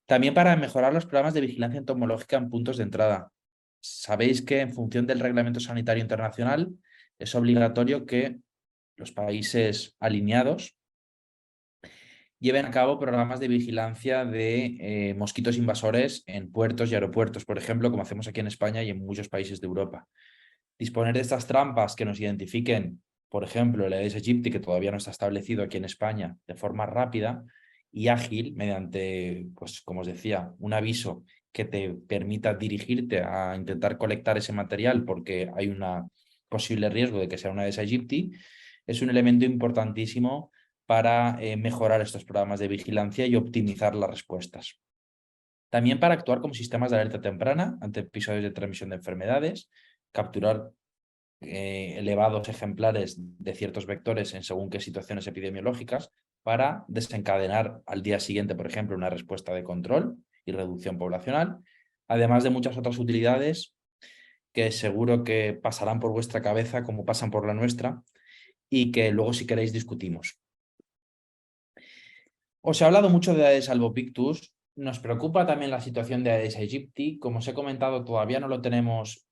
También para mejorar los programas de vigilancia entomológica en puntos de entrada. Sabéis que en función del Reglamento Sanitario Internacional es obligatorio que los países alineados lleven a cabo programas de vigilancia de mosquitos invasores en puertos y aeropuertos, por ejemplo, como hacemos aquí en España y en muchos países de Europa. Disponer de estas trampas que nos identifiquen, por ejemplo, el Aedes aegypti, que todavía no está establecido aquí en España, de forma rápida y ágil, mediante, pues, como os decía, un aviso que te permita dirigirte a intentar colectar ese material porque hay un posible riesgo de que sea un Aedes aegypti, es un elemento importantísimo para mejorar estos programas de vigilancia y optimizar las respuestas. También para actuar como sistemas de alerta temprana ante episodios de transmisión de enfermedades, capturar elevados ejemplares de ciertos vectores en según qué situaciones epidemiológicas para desencadenar al día siguiente, por ejemplo, una respuesta de control y reducción poblacional, además de muchas otras utilidades que seguro que pasarán por vuestra cabeza como pasan por la nuestra y que luego, si queréis, discutimos. Os he hablado mucho de Aedes albopictus. Nos preocupa también la situación de Aedes aegypti. Como os he comentado, todavía no lo tenemos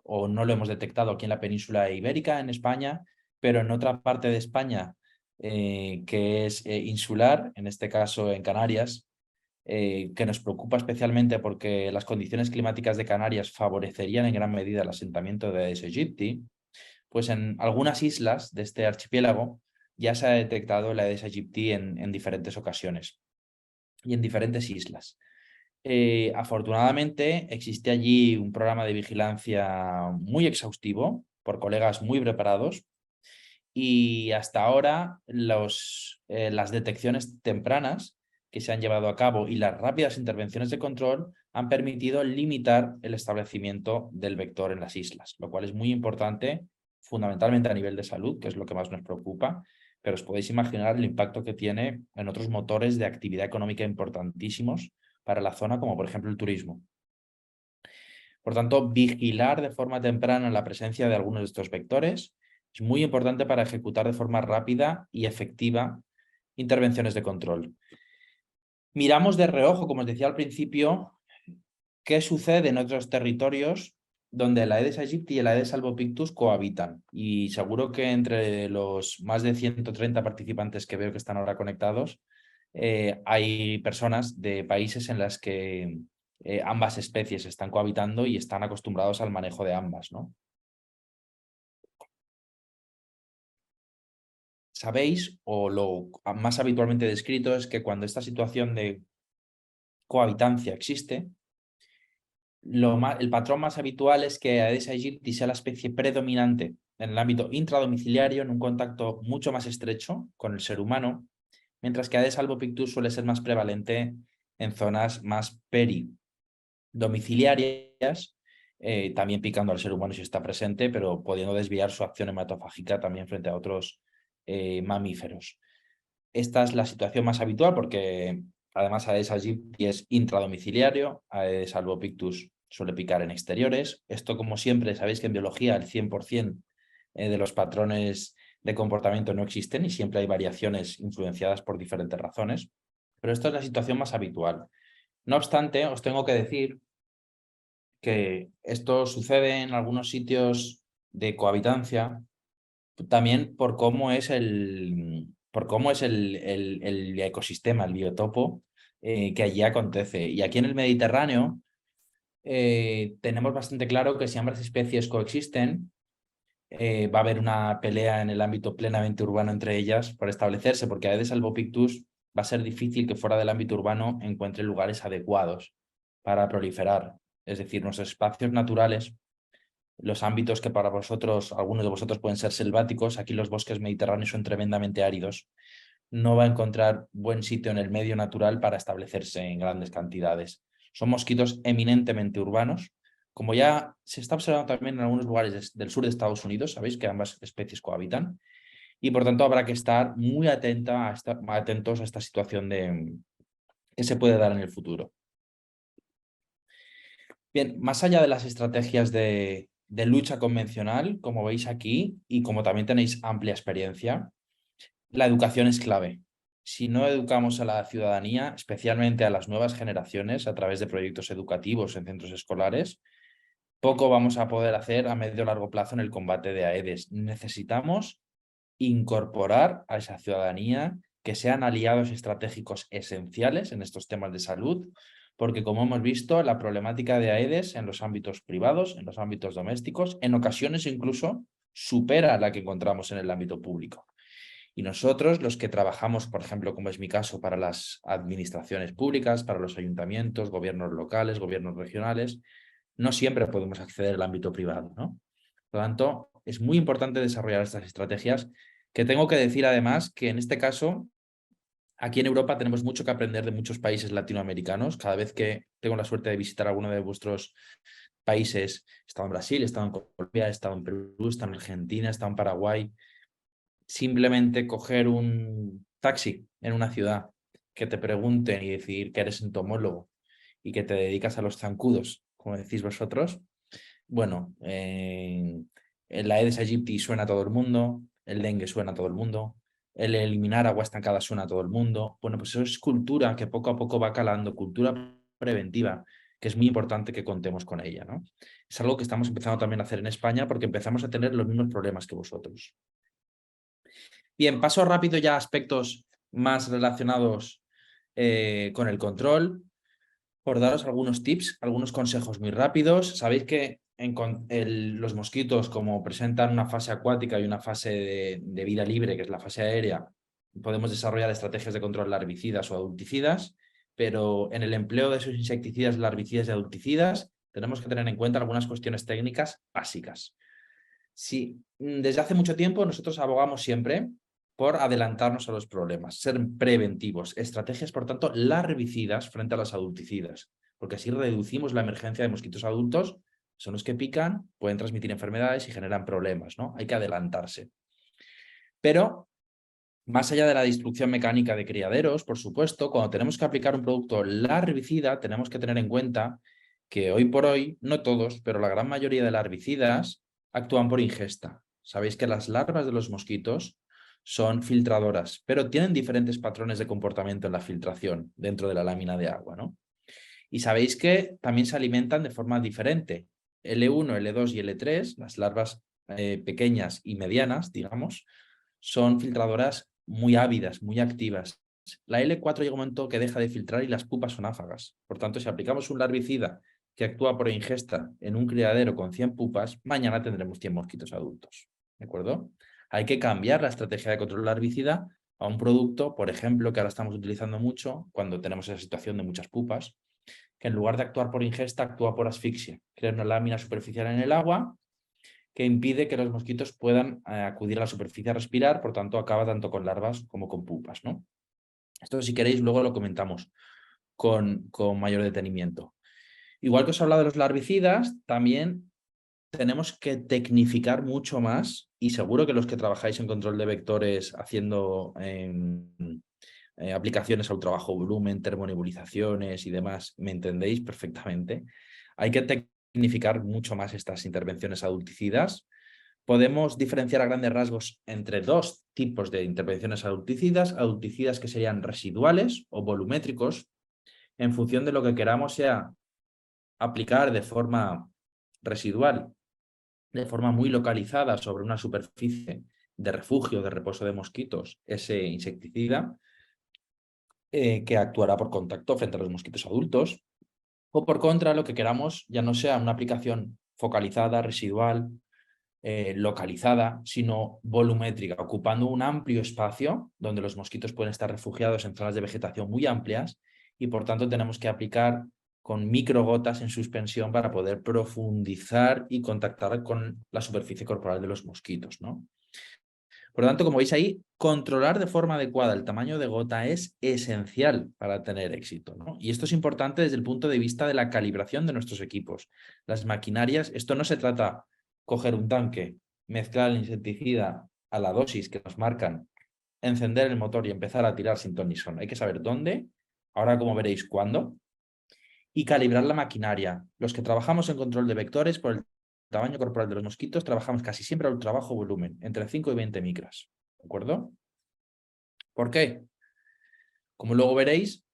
o no lo hemos detectado aquí en la península ibérica, en España, pero en otra parte de España que es insular, en este caso en Canarias, que nos preocupa especialmente porque las condiciones climáticas de Canarias favorecerían en gran medida el asentamiento de Aedes aegypti, pues en algunas islas de este archipiélago ya se ha detectado la Aedes aegypti en diferentes ocasiones y en diferentes islas. Afortunadamente existe allí un programa de vigilancia muy exhaustivo por colegas muy preparados y hasta ahora las detecciones tempranas que se han llevado a cabo y las rápidas intervenciones de control han permitido limitar el establecimiento del vector en las islas, lo cual es muy importante, fundamentalmente a nivel de salud, que es lo que más nos preocupa, pero os podéis imaginar el impacto que tiene en otros motores de actividad económica importantísimos para la zona, como por ejemplo el turismo. Por tanto, vigilar de forma temprana la presencia de algunos de estos vectores es muy importante para ejecutar de forma rápida y efectiva intervenciones de control. Miramos de reojo, como os decía al principio, qué sucede en otros territorios donde la Aedes aegypti y el Aedes albopictus cohabitan. Y seguro que entre los más de 130 participantes que veo que están ahora conectados, hay personas de países en las que ambas especies están cohabitando y están acostumbrados al manejo de ambas, ¿no? Sabéis, o lo más habitualmente descrito, es que cuando esta situación de cohabitancia existe, el patrón más habitual es que Aedes aegypti sea la especie predominante en el ámbito intradomiciliario, en un contacto mucho más estrecho con el ser humano, mientras que Aedes albopictus suele ser más prevalente en zonas más peridomiciliarias, también picando al ser humano si está presente, pero pudiendo desviar su acción hematofágica también frente a otros mamíferos. Esta es la situación más habitual porque además Aedes aegypti es intradomiciliario, Aedes albopictus suele picar en exteriores. Esto, como siempre, sabéis que en biología el 100% de los patrones de comportamiento no existen y siempre hay variaciones influenciadas por diferentes razones, pero esta es la situación más habitual. No obstante, os tengo que decir que esto sucede en algunos sitios de cohabitancia también por cómo es el ecosistema, el biotopo que allí acontece. Y aquí en el Mediterráneo tenemos bastante claro que si ambas especies coexisten, va a haber una pelea en el ámbito plenamente urbano entre ellas por establecerse, porque Aedes albopictus va a ser difícil que fuera del ámbito urbano encuentre lugares adecuados para proliferar. Es decir, nuestros espacios naturales, los ámbitos que para vosotros, algunos de vosotros pueden ser selváticos, aquí los bosques mediterráneos son tremendamente áridos, no va a encontrar buen sitio en el medio natural para establecerse en grandes cantidades. Son mosquitos eminentemente urbanos, como ya se está observando también en algunos lugares del sur de Estados Unidos, sabéis que ambas especies cohabitan, y por tanto habrá que estar muy atentos a esta situación que se puede dar en el futuro. Bien, más allá de las estrategias de lucha convencional, como veis aquí, y como también tenéis amplia experiencia, la educación es clave. Si no educamos a la ciudadanía, especialmente a las nuevas generaciones, a través de proyectos educativos en centros escolares, poco vamos a poder hacer a medio o largo plazo en el combate de Aedes. Necesitamos incorporar a esa ciudadanía, que sean aliados estratégicos esenciales en estos temas de salud, porque como hemos visto, la problemática de Aedes en los ámbitos privados, en los ámbitos domésticos, en ocasiones incluso supera la que encontramos en el ámbito público. Y nosotros, los que trabajamos, por ejemplo, como es mi caso, para las administraciones públicas, para los ayuntamientos, gobiernos locales, gobiernos regionales, no siempre podemos acceder al ámbito privado, ¿no? Por lo tanto, es muy importante desarrollar estas estrategias, que tengo que decir además que en este caso Aquí en Europa tenemos mucho que aprender de muchos países latinoamericanos. Cada vez que tengo la suerte de visitar alguno de vuestros países, he estado en Brasil, he estado en Colombia, he estado en Perú, he estado en Argentina, he estado en Paraguay. Simplemente coger un taxi en una ciudad, que te pregunten y decir que eres entomólogo y que te dedicas a los zancudos, como decís vosotros. Bueno, el Aedes aegypti suena a todo el mundo, el dengue suena a todo el mundo, el eliminar agua estancada suena a todo el mundo. Bueno, pues eso es cultura que poco a poco va calando, cultura preventiva, que es muy importante que contemos con ella, ¿no? Es algo que estamos empezando también a hacer en España porque empezamos a tener los mismos problemas que vosotros. Bien, paso rápido ya a aspectos más relacionados con el control, por daros algunos tips, algunos consejos muy rápidos. Sabéis que los mosquitos, como presentan una fase acuática y una fase de vida libre, que es la fase aérea, podemos desarrollar estrategias de control larvicidas o adulticidas, pero en el empleo de esos insecticidas, larvicidas y adulticidas tenemos que tener en cuenta algunas cuestiones técnicas básicas. Sí, desde hace mucho tiempo nosotros abogamos siempre por adelantarnos a los problemas, ser preventivos, estrategias, por tanto, larvicidas frente a las adulticidas, porque así reducimos la emergencia de mosquitos adultos, son los que pican, pueden transmitir enfermedades y generan problemas, ¿no? Hay que adelantarse. Pero, más allá de la destrucción mecánica de criaderos, por supuesto, cuando tenemos que aplicar un producto larvicida, tenemos que tener en cuenta que hoy por hoy, no todos, pero la gran mayoría de larvicidas actúan por ingesta. Sabéis que las larvas de los mosquitos son filtradoras, pero tienen diferentes patrones de comportamiento en la filtración dentro de la lámina de agua, ¿no? Y sabéis que también se alimentan de forma diferente. L1, L2 y L3, las larvas pequeñas y medianas, digamos, son filtradoras muy ávidas, muy activas. La L4 llega un momento que deja de filtrar y las pupas son áfagas. Por tanto, si aplicamos un larvicida que actúa por ingesta en un criadero con 100 pupas, mañana tendremos 100 mosquitos adultos. ¿De acuerdo? Hay que cambiar la estrategia de control larvicida a un producto, por ejemplo, que ahora estamos utilizando mucho cuando tenemos esa situación de muchas pupas, que en lugar de actuar por ingesta, actúa por asfixia. Crea una lámina superficial en el agua que impide que los mosquitos puedan acudir a la superficie a respirar, por tanto acaba tanto con larvas como con pupas, ¿no? Esto, si queréis, luego lo comentamos con mayor detenimiento. Igual que os he hablado de los larvicidas, también tenemos que tecnificar mucho más, y seguro que los que trabajáis en control de vectores haciendo aplicaciones a ultrabajo volumen, termonebulizaciones y demás, me entendéis perfectamente. Hay que tecnificar mucho más estas intervenciones adulticidas. Podemos diferenciar a grandes rasgos entre dos tipos de intervenciones adulticidas que serían residuales o volumétricos, en función de lo que queramos sea aplicar de forma residual, de forma muy localizada sobre una superficie de refugio, de reposo de mosquitos, ese insecticida, que actuará por contacto frente a los mosquitos adultos, o por contra, lo que queramos ya no sea una aplicación focalizada, residual, localizada, sino volumétrica, ocupando un amplio espacio donde los mosquitos pueden estar refugiados en zonas de vegetación muy amplias y por tanto tenemos que aplicar con microgotas en suspensión para poder profundizar y contactar con la superficie corporal de los mosquitos, ¿no? Por lo tanto, como veis ahí, controlar de forma adecuada el tamaño de gota es esencial para tener éxito, ¿no? Y esto es importante desde el punto de vista de la calibración de nuestros equipos. Las maquinarias, esto no se trata coger un tanque, mezclar el insecticida a la dosis que nos marcan, encender el motor y empezar a tirar sin ton ni son. Hay que saber dónde, ahora como veréis cuándo, y calibrar la maquinaria. Los que trabajamos en control de vectores, por el tamaño corporal de los mosquitos, trabajamos casi siempre al trabajo volumen, entre 5 y 20 micras. ¿De acuerdo? ¿Por qué? Como luego veréis,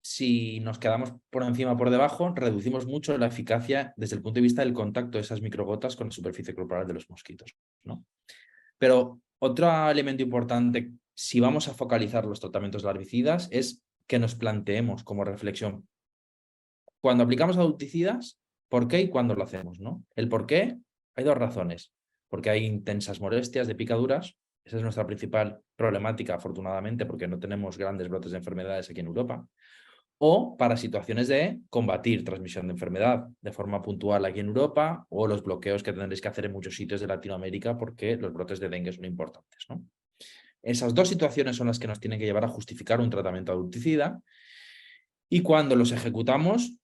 si nos quedamos por encima o por debajo, reducimos mucho la eficacia desde el punto de vista del contacto de esas microgotas con la superficie corporal de los mosquitos, ¿no? Pero otro elemento importante, si vamos a focalizar los tratamientos larvicidas, es que nos planteemos como reflexión, cuando aplicamos adulticidas, ¿por qué y cuándo lo hacemos, ¿no? El por qué, hay dos razones. Porque hay intensas molestias de picaduras, esa es nuestra principal problemática, afortunadamente, porque no tenemos grandes brotes de enfermedades aquí en Europa, o para situaciones de combatir transmisión de enfermedad de forma puntual aquí en Europa, o los bloqueos que tendréis que hacer en muchos sitios de Latinoamérica porque los brotes de dengue son importantes, ¿no? Esas dos situaciones son las que nos tienen que llevar a justificar un tratamiento adulticida, y cuando los ejecutamos,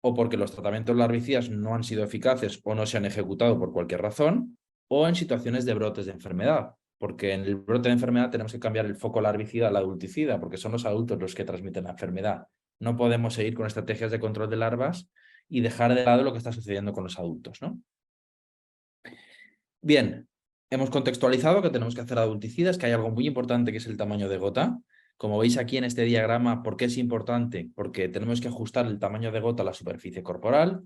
o porque los tratamientos larvicidas no han sido eficaces o no se han ejecutado por cualquier razón, o en situaciones de brotes de enfermedad, porque en el brote de enfermedad tenemos que cambiar el foco larvicida al adulticida, porque son los adultos los que transmiten la enfermedad. No podemos seguir con estrategias de control de larvas y dejar de lado lo que está sucediendo con los adultos, ¿no? Bien, hemos contextualizado que tenemos que hacer adulticidas, que hay algo muy importante que es el tamaño de gota. Como veis aquí en este diagrama, ¿por qué es importante? Porque tenemos que ajustar el tamaño de gota a la superficie corporal.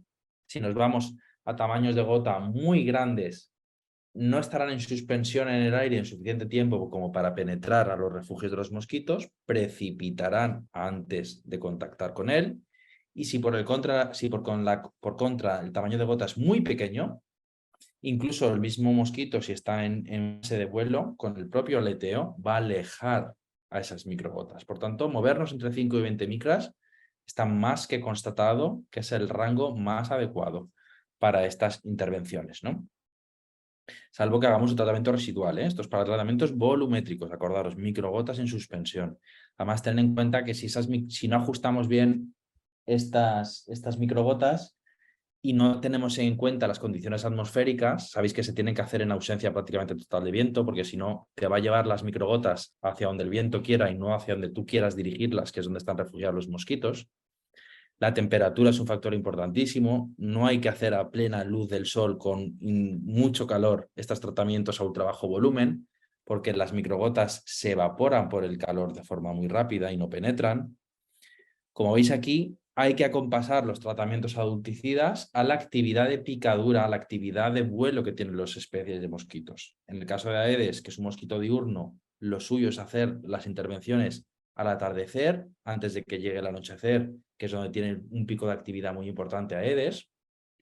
Si nos vamos a tamaños de gota muy grandes, no estarán en suspensión en el aire en suficiente tiempo como para penetrar a los refugios de los mosquitos, precipitarán antes de contactar con él. Y si por contra el tamaño de gota es muy pequeño, incluso el mismo mosquito, si está en fase de vuelo, con el propio aleteo va a alejar a esas microgotas. Por tanto, movernos entre 5 y 20 micras está más que constatado que es el rango más adecuado para estas intervenciones, ¿no? Salvo que hagamos un tratamiento residual, ¿eh? Esto es para tratamientos volumétricos, acordaros, microgotas en suspensión. Además, ten en cuenta que si no ajustamos bien estas microgotas, y no tenemos en cuenta las condiciones atmosféricas, sabéis que se tienen que hacer en ausencia prácticamente total de viento, porque si no, te va a llevar las microgotas hacia donde el viento quiera y no hacia donde tú quieras dirigirlas, que es donde están refugiados los mosquitos. La temperatura es un factor importantísimo. No hay que hacer a plena luz del sol con mucho calor estos tratamientos a ultra bajo volumen, porque las microgotas se evaporan por el calor de forma muy rápida y no penetran. Como veis aquí, hay que acompasar los tratamientos adulticidas a la actividad de picadura, a la actividad de vuelo que tienen las especies de mosquitos. En el caso de Aedes, que es un mosquito diurno, lo suyo es hacer las intervenciones al atardecer, antes de que llegue el anochecer, que es donde tiene un pico de actividad muy importante Aedes,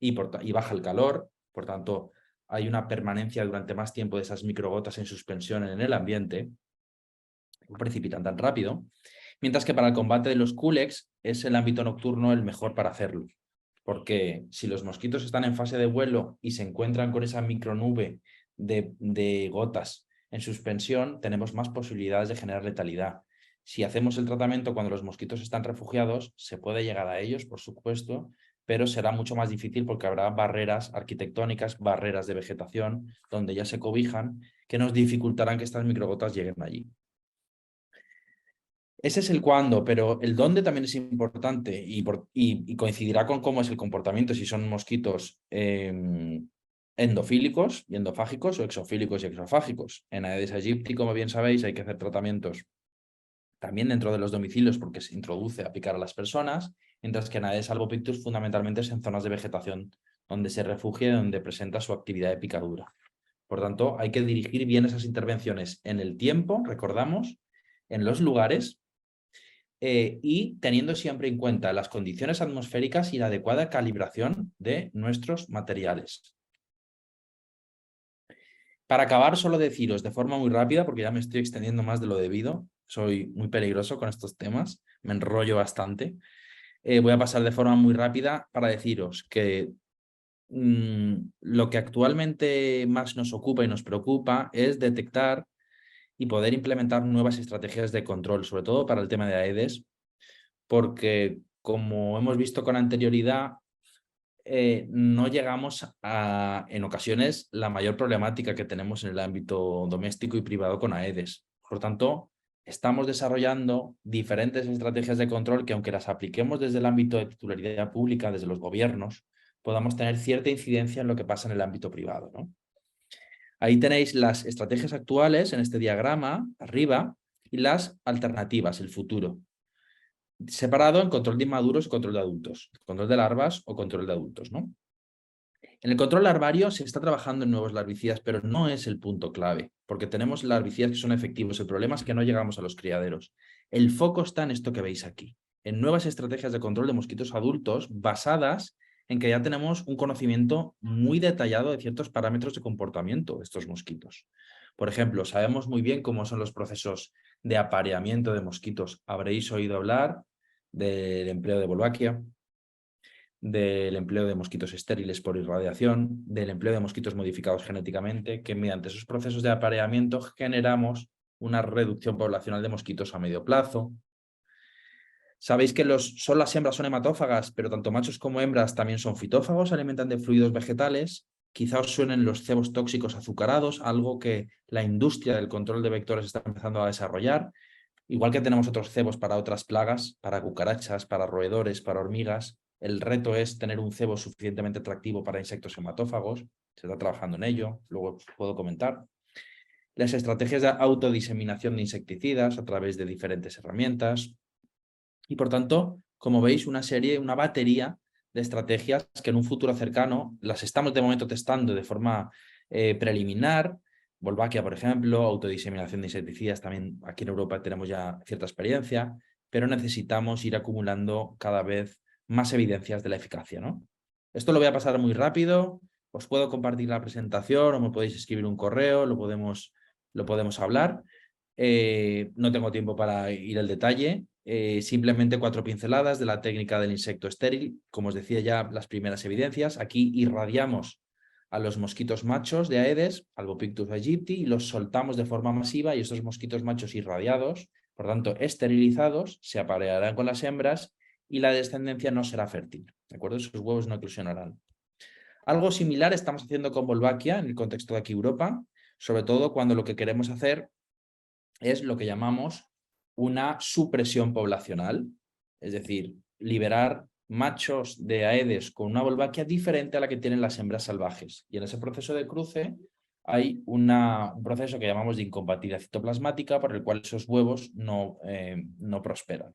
y baja el calor, por tanto, hay una permanencia durante más tiempo de esas microgotas en suspensión en el ambiente, no precipitan tan rápido. Mientras que para el combate de los culex es el ámbito nocturno el mejor para hacerlo. Porque si los mosquitos están en fase de vuelo y se encuentran con esa micronube de gotas en suspensión, tenemos más posibilidades de generar letalidad. Si hacemos el tratamiento cuando los mosquitos están refugiados, se puede llegar a ellos, por supuesto, pero será mucho más difícil porque habrá barreras arquitectónicas, barreras de vegetación, donde ya se cobijan, que nos dificultarán que estas microgotas lleguen allí. Ese es el cuándo, pero el dónde también es importante y coincidirá con cómo es el comportamiento, si son mosquitos endofílicos y endofágicos o exofílicos y exofágicos. En Aedes aegypti, como bien sabéis, hay que hacer tratamientos también dentro de los domicilios porque se introduce a picar a las personas, mientras que en Aedes albopictus fundamentalmente es en zonas de vegetación donde se refugia y donde presenta su actividad de picadura. Por tanto, hay que dirigir bien esas intervenciones en el tiempo, recordamos, en los lugares, y teniendo siempre en cuenta las condiciones atmosféricas y la adecuada calibración de nuestros materiales. Para acabar, solo deciros de forma muy rápida, porque ya me estoy extendiendo más de lo debido, soy muy peligroso con estos temas, me enrollo bastante. Voy a pasar de forma muy rápida para deciros que lo que actualmente más nos ocupa y nos preocupa es detectar y poder implementar nuevas estrategias de control, sobre todo para el tema de Aedes, porque como hemos visto con anterioridad, no llegamos a, en ocasiones, la mayor problemática que tenemos en el ámbito doméstico y privado con Aedes. Por tanto, estamos desarrollando diferentes estrategias de control que, aunque las apliquemos desde el ámbito de titularidad pública, desde los gobiernos, podamos tener cierta incidencia en lo que pasa en el ámbito privado, ¿no? Ahí tenéis las estrategias actuales en este diagrama, arriba, y las alternativas, el futuro. Separado en control de inmaduros y control de adultos, control de larvas o control de adultos, ¿no? En el control larvario se está trabajando en nuevos larvicidas, pero no es el punto clave, porque tenemos larvicidas que son efectivos. El problema es que no llegamos a los criaderos. El foco está en esto que veis aquí, en nuevas estrategias de control de mosquitos adultos basadas en que ya tenemos un conocimiento muy detallado de ciertos parámetros de comportamiento de estos mosquitos. Por ejemplo, sabemos muy bien cómo son los procesos de apareamiento de mosquitos. Habréis oído hablar del empleo de Wolbachia, del empleo de mosquitos estériles por irradiación, del empleo de mosquitos modificados genéticamente, que mediante esos procesos de apareamiento generamos una reducción poblacional de mosquitos a medio plazo. Sabéis que solo las hembras son hematófagas, pero tanto machos como hembras también son fitófagos, se alimentan de fluidos vegetales. Quizá os suenen los cebos tóxicos azucarados, algo que la industria del control de vectores está empezando a desarrollar. Igual que tenemos otros cebos para otras plagas, para cucarachas, para roedores, para hormigas, el reto es tener un cebo suficientemente atractivo para insectos hematófagos. Se está trabajando en ello, luego puedo comentar. Las estrategias de autodiseminación de insecticidas a través de diferentes herramientas. Y por tanto, como veis, una batería de estrategias que en un futuro cercano las estamos de momento testando de forma preliminar. Wolbachia, por ejemplo, autodiseminación de insecticidas, también aquí en Europa tenemos ya cierta experiencia, pero necesitamos ir acumulando cada vez más evidencias de la eficacia, ¿no? Esto lo voy a pasar muy rápido, os puedo compartir la presentación o me podéis escribir un correo, lo podemos hablar. No tengo tiempo para ir al detalle, simplemente 4 pinceladas de la técnica del insecto estéril. Como os decía ya, las primeras evidencias. Aquí irradiamos a los mosquitos machos de Aedes, Albopictus aegypti, y los soltamos de forma masiva y estos mosquitos machos irradiados, por tanto esterilizados, se aparearán con las hembras y la descendencia no será fértil, ¿de acuerdo? Esos huevos no eclosionarán. Algo similar estamos haciendo con Wolbachia en el contexto de aquí Europa, sobre todo cuando lo que queremos hacer es lo que llamamos una supresión poblacional, es decir, liberar machos de Aedes con una Wolbachia diferente a la que tienen las hembras salvajes. Y en ese proceso de cruce hay un proceso que llamamos de incompatibilidad citoplasmática por el cual esos huevos no prosperan.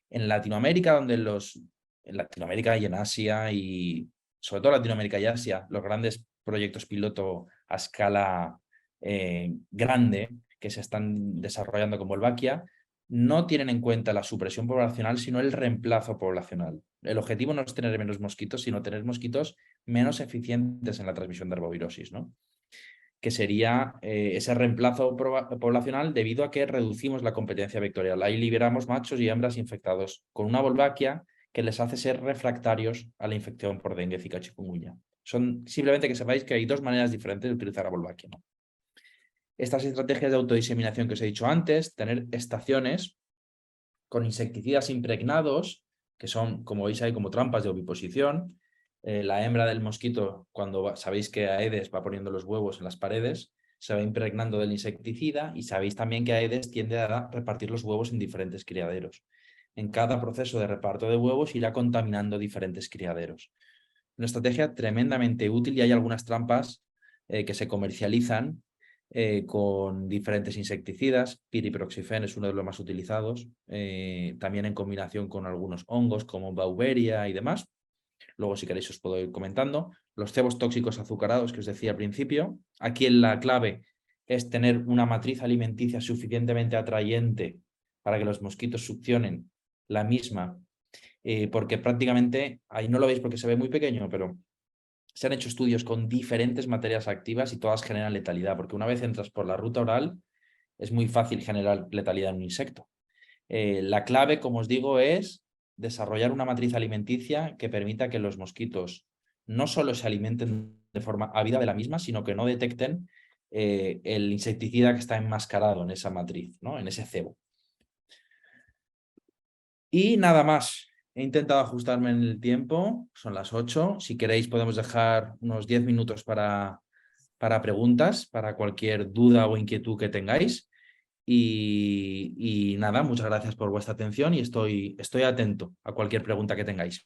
En Latinoamérica, en Latinoamérica y en Asia, y sobre todo Latinoamérica y Asia, los grandes proyectos piloto a escala grande que se están desarrollando con Wolbachia no tienen en cuenta la supresión poblacional, sino el reemplazo poblacional. El objetivo no es tener menos mosquitos, sino tener mosquitos menos eficientes en la transmisión de arbovirosis, ¿no? Que sería ese reemplazo poblacional debido a que reducimos la competencia vectorial. Ahí liberamos machos y hembras infectados con una Wolbachia que les hace ser refractarios a la infección por dengue, zika, chikungunya. Son simplemente que sepáis que hay 2 maneras diferentes de utilizar la Wolbachia, ¿no? Estas estrategias de autodiseminación que os he dicho antes, tener estaciones con insecticidas impregnados, que son, como veis ahí, como trampas de oviposición. La hembra del mosquito, cuando sabéis que Aedes va poniendo los huevos en las paredes, se va impregnando del insecticida y sabéis también que Aedes tiende a repartir los huevos en diferentes criaderos. En cada proceso de reparto de huevos irá contaminando diferentes criaderos. Una estrategia tremendamente útil y hay algunas trampas que se comercializan con diferentes insecticidas. Piriproxifen es uno de los más utilizados, también en combinación con algunos hongos como Beauveria y demás. Luego, si queréis, os puedo ir comentando. Los cebos tóxicos azucarados que os decía al principio. Aquí la clave es tener una matriz alimenticia suficientemente atrayente para que los mosquitos succionen la misma, porque prácticamente, ahí no lo veis porque se ve muy pequeño, pero se han hecho estudios con diferentes materias activas y todas generan letalidad, porque una vez entras por la ruta oral, es muy fácil generar letalidad en un insecto. La clave, como os digo, es desarrollar una matriz alimenticia que permita que los mosquitos no solo se alimenten de forma ávida de la misma, sino que no detecten el insecticida que está enmascarado en esa matriz, ¿no? En ese cebo. Y nada más. He intentado ajustarme en el tiempo, son las 8. Si queréis podemos dejar unos 10 minutos para preguntas, para cualquier duda o inquietud que tengáis. Y nada, muchas gracias por vuestra atención y estoy atento a cualquier pregunta que tengáis.